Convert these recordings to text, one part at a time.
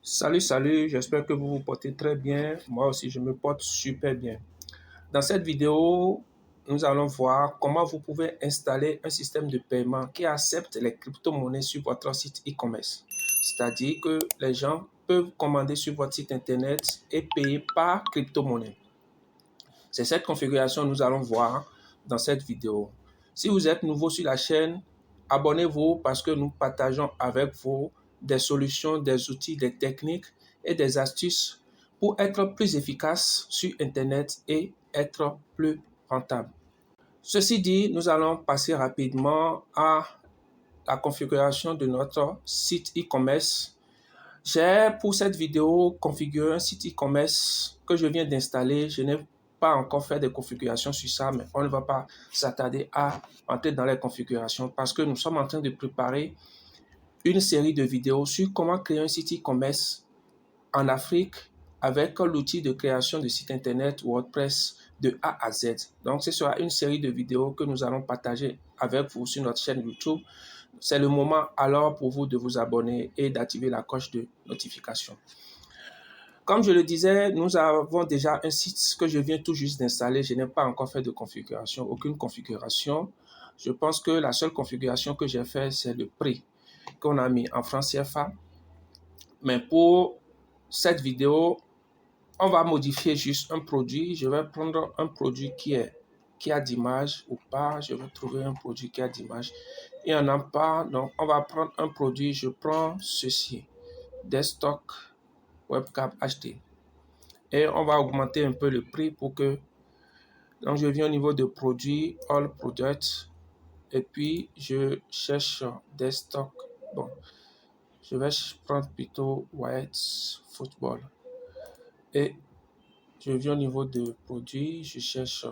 Salut, j'espère que vous vous portez très bien. Moi aussi, je me porte super bien. Dans cette vidéo, nous allons voir comment vous pouvez installer un système de paiement qui accepte les crypto-monnaies sur votre site e-commerce. C'est-à-dire que les gens peuvent commander sur votre site internet et payer par crypto-monnaie. C'est cette configuration que nous allons voir dans cette vidéo. Si vous êtes nouveau sur la chaîne, abonnez-vous parce que nous partageons avec vous des solutions, des outils, des techniques et des astuces pour être plus efficace sur Internet et être plus rentable. Ceci dit, nous allons passer rapidement à la configuration de notre site e-commerce. J'ai pour cette vidéo configuré un site e-commerce que je viens d'installer. Je n'ai pas encore fait de configuration sur ça, mais on ne va pas s'attarder à entrer dans les configurations parce que nous sommes en train de préparer une série de vidéos sur comment créer un site e-commerce en Afrique avec l'outil de création de site internet WordPress de A à Z. Donc, ce sera une série de vidéos que nous allons partager avec vous sur notre chaîne YouTube. C'est le moment alors pour vous de vous abonner et d'activer la cloche de notification. Comme je le disais, nous avons déjà un site que je viens tout juste d'installer. Je n'ai pas encore fait de configuration, aucune configuration. Je pense que la seule configuration que j'ai fait, c'est le prix qu'on a mis en francs CFA. Mais pour cette vidéo, on va modifier juste un produit. Je vais prendre un produit qui a d'image ou pas. Je vais trouver un produit qui a d'image. Il n'y en a pas. Donc, on va prendre un produit. Je prends ceci. Desktop Webcam HD. Et on va augmenter un peu le prix pour que... Donc, je viens au niveau de produit, All Products. Et puis, je cherche Desktop. Bon, je vais prendre plutôt White Football. Et je viens au niveau de produit, je cherche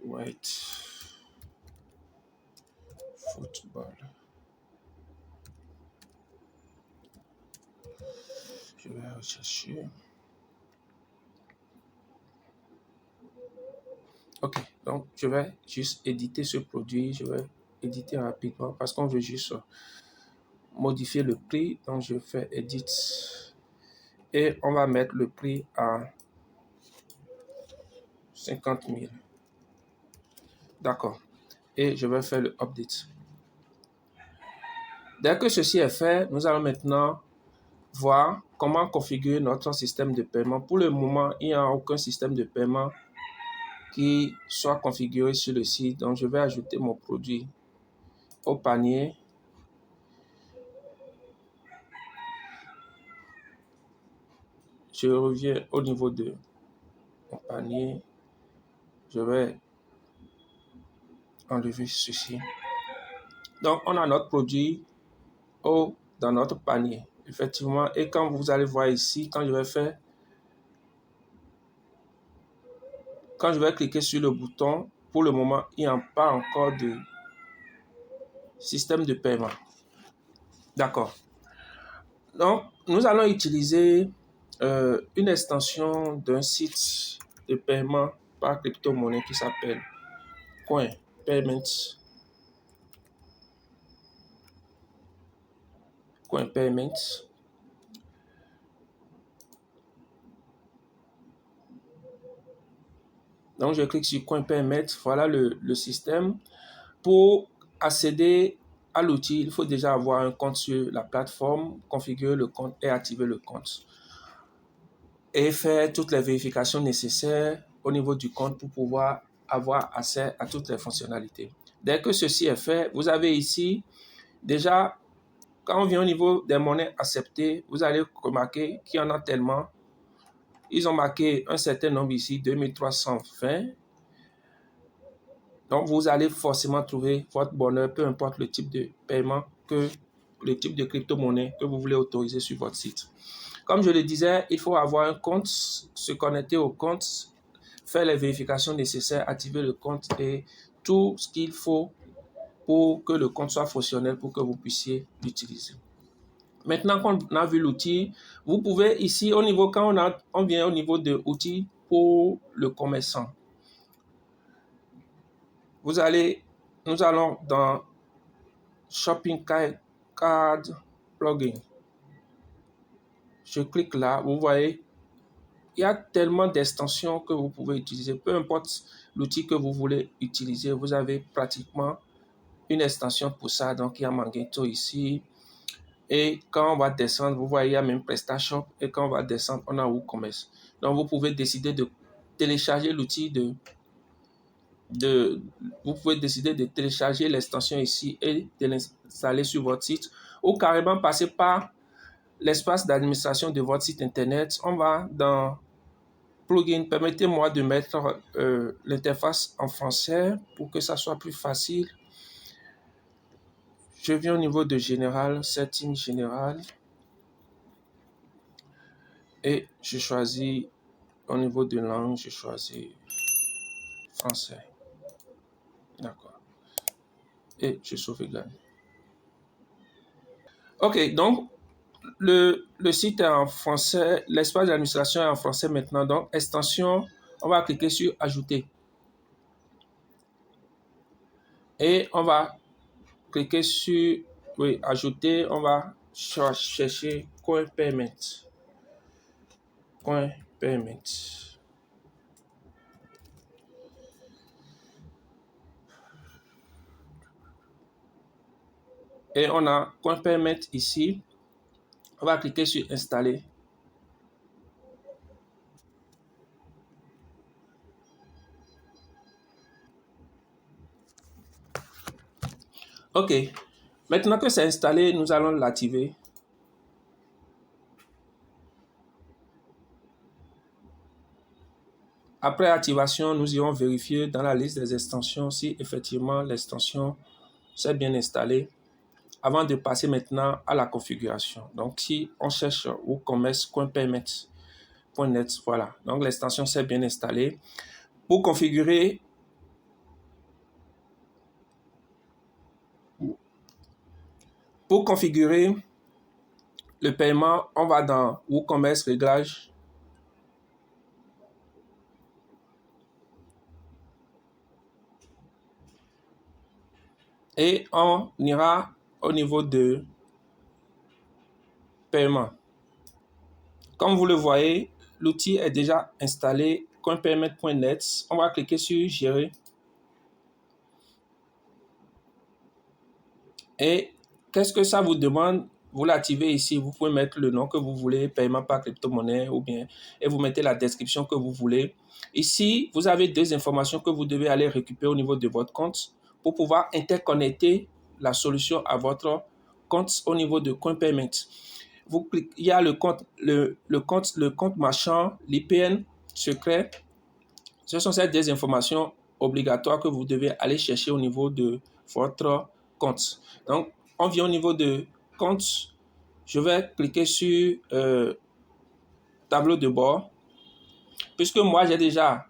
White Football. Je vais rechercher. Ok, donc je vais juste éditer ce produit. Je vais éditer rapidement parce qu'on veut juste modifier le prix. Donc je fais Edit. Et on va mettre le prix à 50 000. D'accord. Et je vais faire le update. Dès que ceci est fait, nous allons maintenant voir comment configurer notre système de paiement. Pour le moment, il n'y a aucun système de paiement qui soit configuré sur le site. Donc, je vais ajouter mon produit au panier. Je reviens au niveau de mon panier. Je vais enlever ceci. Donc, on a notre produit dans notre panier. Effectivement, et quand vous allez voir ici, quand je vais cliquer sur le bouton, pour le moment, il n'y a pas encore de système de paiement. D'accord. Donc, nous allons utiliser une extension d'un site de paiement par crypto-monnaie qui s'appelle Coin Payments. Coin Payments. Donc, je clique sur Coin Payments. Voilà le système. Pour accéder à l'outil, il faut déjà avoir un compte sur la plateforme, configurer le compte et activer le compte. Et faire toutes les vérifications nécessaires au niveau du compte pour pouvoir avoir accès à toutes les fonctionnalités. Dès que ceci est fait, vous avez ici, déjà, quand on vient au niveau des monnaies acceptées, vous allez remarquer qu'il y en a tellement. Ils ont marqué un certain nombre ici, 2320. Donc, vous allez forcément trouver votre bonheur, peu importe le type de paiement, le type de crypto-monnaie que vous voulez autoriser sur votre site. Comme je le disais, il faut avoir un compte, se connecter au compte, faire les vérifications nécessaires, activer le compte et tout ce qu'il faut pour que le compte soit fonctionnel pour que vous puissiez l'utiliser. Maintenant qu'on a vu l'outil, vous pouvez ici, au niveau, quand on vient au niveau de outils pour le commerçant. Nous allons dans Shopping Card Plugin. je clique là, vous voyez, il y a tellement d'extensions que vous pouvez utiliser. Peu importe l'outil que vous voulez utiliser, vous avez pratiquement une extension pour ça. Donc, il y a Magento ici. Et quand on va descendre, vous voyez, il y a même PrestaShop. Et quand on va descendre, on a WooCommerce. Donc, vous pouvez décider de télécharger l'outil vous pouvez décider de télécharger l'extension ici et de l'installer sur votre site ou carrément passer par l'espace d'administration de votre site internet. On va dans plugin. Permettez-moi de mettre l'interface en français pour que ça soit plus facile. Je viens au niveau de général, setting général et je choisis au niveau de langue, je choisis français. D'accord. Et je sauvegarde. Ok, donc le site est en français, l'espace d'administration est en français maintenant. Donc, extension, on va cliquer sur ajouter. Et on va cliquer sur ajouter. On va chercher Coin Payment. Coin Payment. Et on a Coin Payment ici. On va cliquer sur installer. Ok. Maintenant que c'est installé, nous allons l'activer. Après activation, nous irons vérifier dans la liste des extensions si effectivement l'extension s'est bien installée avant de passer maintenant à la configuration. Donc, si on cherche WooCommerce Coin Payment.net, voilà. Donc, l'extension s'est bien installée. Pour configurer, le paiement, on va dans WooCommerce Réglages. Et on ira au niveau de paiement. Comme vous le voyez, l'outil est déjà installé, coinpayment.net. On va cliquer sur Gérer. Et qu'est-ce que ça vous demande? Vous l'activez ici, vous pouvez mettre le nom que vous voulez, paiement par crypto-monnaie ou bien, et vous mettez la description que vous voulez. Ici, vous avez deux informations que vous devez aller récupérer au niveau de votre compte pour pouvoir interconnecter la solution à votre compte au niveau de CoinPayment. Vous cliquez, il y a le compte marchand, l'IPN secret. Ce sont ces deux informations obligatoires que vous devez aller chercher au niveau de votre compte. Donc, on vient au niveau de compte. Je vais cliquer sur tableau de bord. Puisque moi, j'ai déjà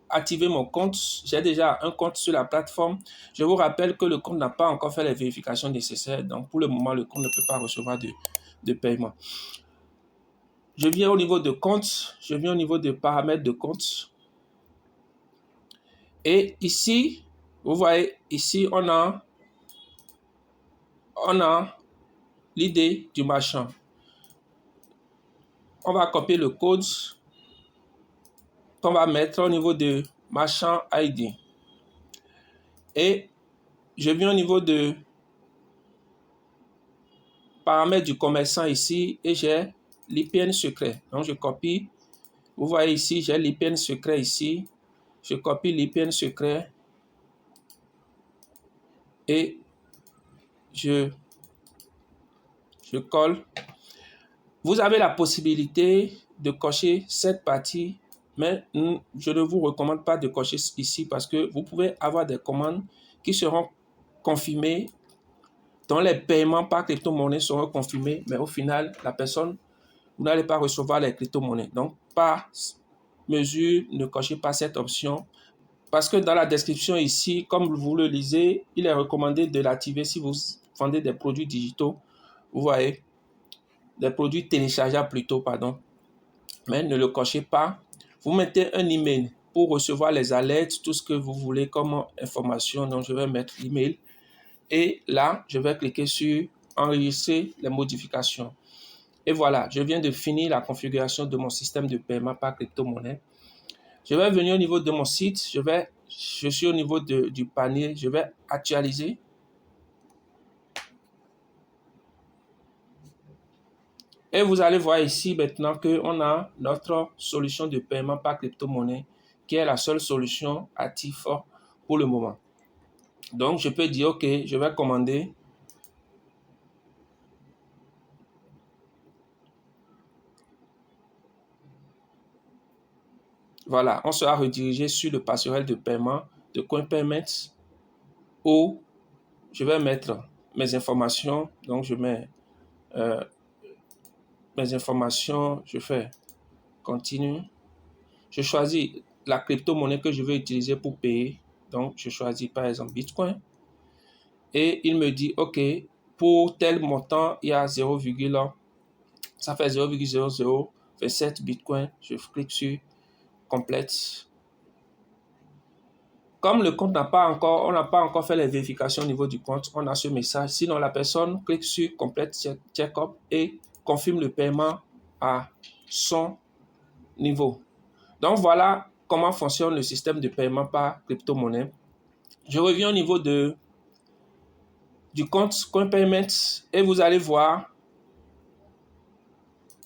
activé mon compte, j'ai déjà un compte sur la plateforme. Je vous rappelle que le compte n'a pas encore fait les vérifications nécessaires. Donc, pour le moment, le compte ne peut pas recevoir de paiement. Je viens au niveau de compte. Je viens au niveau de paramètres de compte. Et ici, vous voyez, ici, on a l'idée du marchand. On va copier le code qu'on va mettre au niveau de marchand ID. Et je viens au niveau de paramètres du commerçant ici et j'ai l'IPN secret. Donc, je copie. Vous voyez ici, j'ai l'IPN secret ici. Je copie l'IPN secret et je colle. Vous avez la possibilité de cocher cette partie, mais je ne vous recommande pas de cocher ici parce que vous pouvez avoir des commandes qui seront confirmées, dont les paiements par crypto-monnaie seront confirmés, mais au final, la personne, vous n'allez pas recevoir les crypto-monnaies. Donc, par mesure, ne cochez pas cette option parce que dans la description ici, comme vous le lisez, il est recommandé de l'activer si vous vendez des produits digitaux. Vous voyez, des produits téléchargeables plutôt, pardon. Mais ne le cochez pas. Vous mettez un email pour recevoir les alertes, tout ce que vous voulez comme information. Donc, je vais mettre l'email. Et là, je vais cliquer sur enregistrer les modifications. Et voilà, je viens de finir la configuration de mon système de paiement par crypto-monnaie. Je vais venir au niveau de mon site, je suis au niveau du panier, je vais actualiser. Et vous allez voir ici maintenant qu'on a notre solution de paiement par crypto-monnaie qui est la seule solution active pour le moment. Donc, je peux dire, OK, je vais commander. Voilà, on sera redirigé sur le passerelle de paiement de CoinPayments où je vais mettre mes informations. Donc, je mets mes informations, je fais continue. Je choisis la crypto-monnaie que je veux utiliser pour payer. Donc, je choisis par exemple Bitcoin. Et il me dit, OK, pour tel montant, il y a 0, ça fait 0,0027 Bitcoin. Je clique sur complète. Comme le compte on n'a pas encore fait les vérifications au niveau du compte, on a ce message. Sinon, la personne clique sur complète check-up et confirme le paiement à son niveau. Donc, voilà comment fonctionne le système de paiement par crypto-monnaie. Je reviens au niveau du compte CoinPayments et vous allez voir,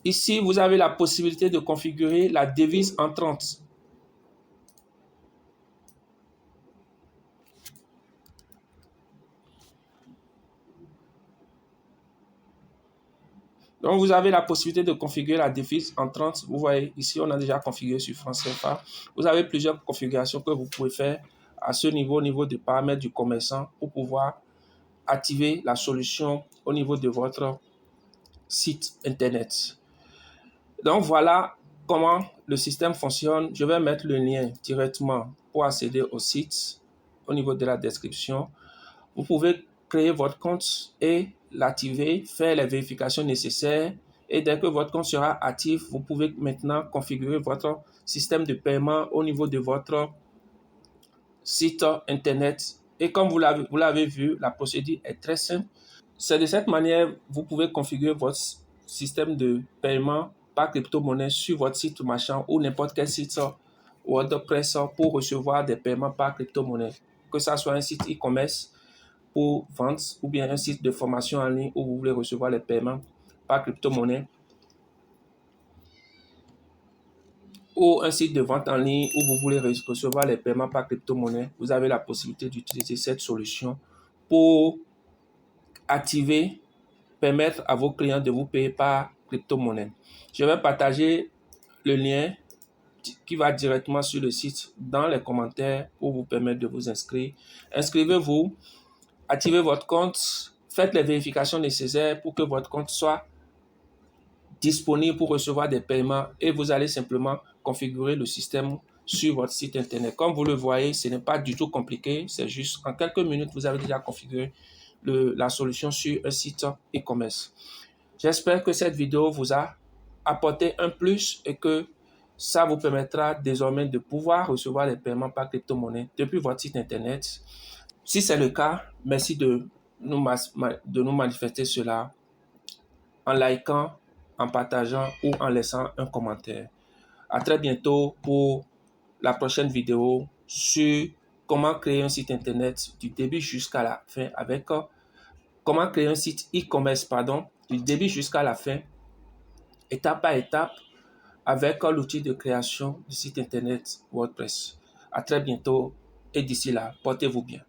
ici, vous avez la possibilité de configurer la devise entrante. Donc, vous avez la possibilité de configurer la devise entrante. Vous voyez, ici, on a déjà configuré sur franc CFA. Vous avez plusieurs configurations que vous pouvez faire à ce niveau, au niveau des paramètres du commerçant pour pouvoir activer la solution au niveau de votre site Internet. Donc, voilà comment le système fonctionne. Je vais mettre le lien directement pour accéder au site au niveau de la description. Vous pouvez créer votre compte et l'activer, faire les vérifications nécessaires. Et dès que votre compte sera actif, vous pouvez maintenant configurer votre système de paiement au niveau de votre site Internet. Et comme vous l'avez vu, la procédure est très simple. C'est de cette manière que vous pouvez configurer votre système de paiement par crypto-monnaie sur votre site marchand ou n'importe quel site WordPress pour recevoir des paiements par crypto-monnaie. Que ce soit un site e-commerce pour vendre ou bien un site de formation en ligne où vous voulez recevoir les paiements par crypto-monnaie ou un site de vente en ligne où vous voulez recevoir les paiements par crypto-monnaie, vous avez la possibilité d'utiliser cette solution pour activer, permettre à vos clients de vous payer par crypto-monnaie. Je vais partager le lien qui va directement sur le site dans les commentaires pour vous permettre de vous inscrire. Inscrivez-vous, activez votre compte, faites les vérifications nécessaires pour que votre compte soit disponible pour recevoir des paiements et vous allez simplement configurer le système sur votre site Internet. Comme vous le voyez, ce n'est pas du tout compliqué, c'est juste en quelques minutes, vous avez déjà configuré la solution sur un site e-commerce. J'espère que cette vidéo vous a apporté un plus et que ça vous permettra désormais de pouvoir recevoir les paiements par crypto-monnaie depuis votre site Internet. Si c'est le cas, merci de nous manifester cela en likant, en partageant ou en laissant un commentaire. À très bientôt pour la prochaine vidéo sur comment créer un site Internet du début jusqu'à la fin avec comment créer un site e-commerce, du début jusqu'à la fin, étape par étape, avec l'outil de création du site Internet WordPress. À très bientôt et d'ici là, portez-vous bien.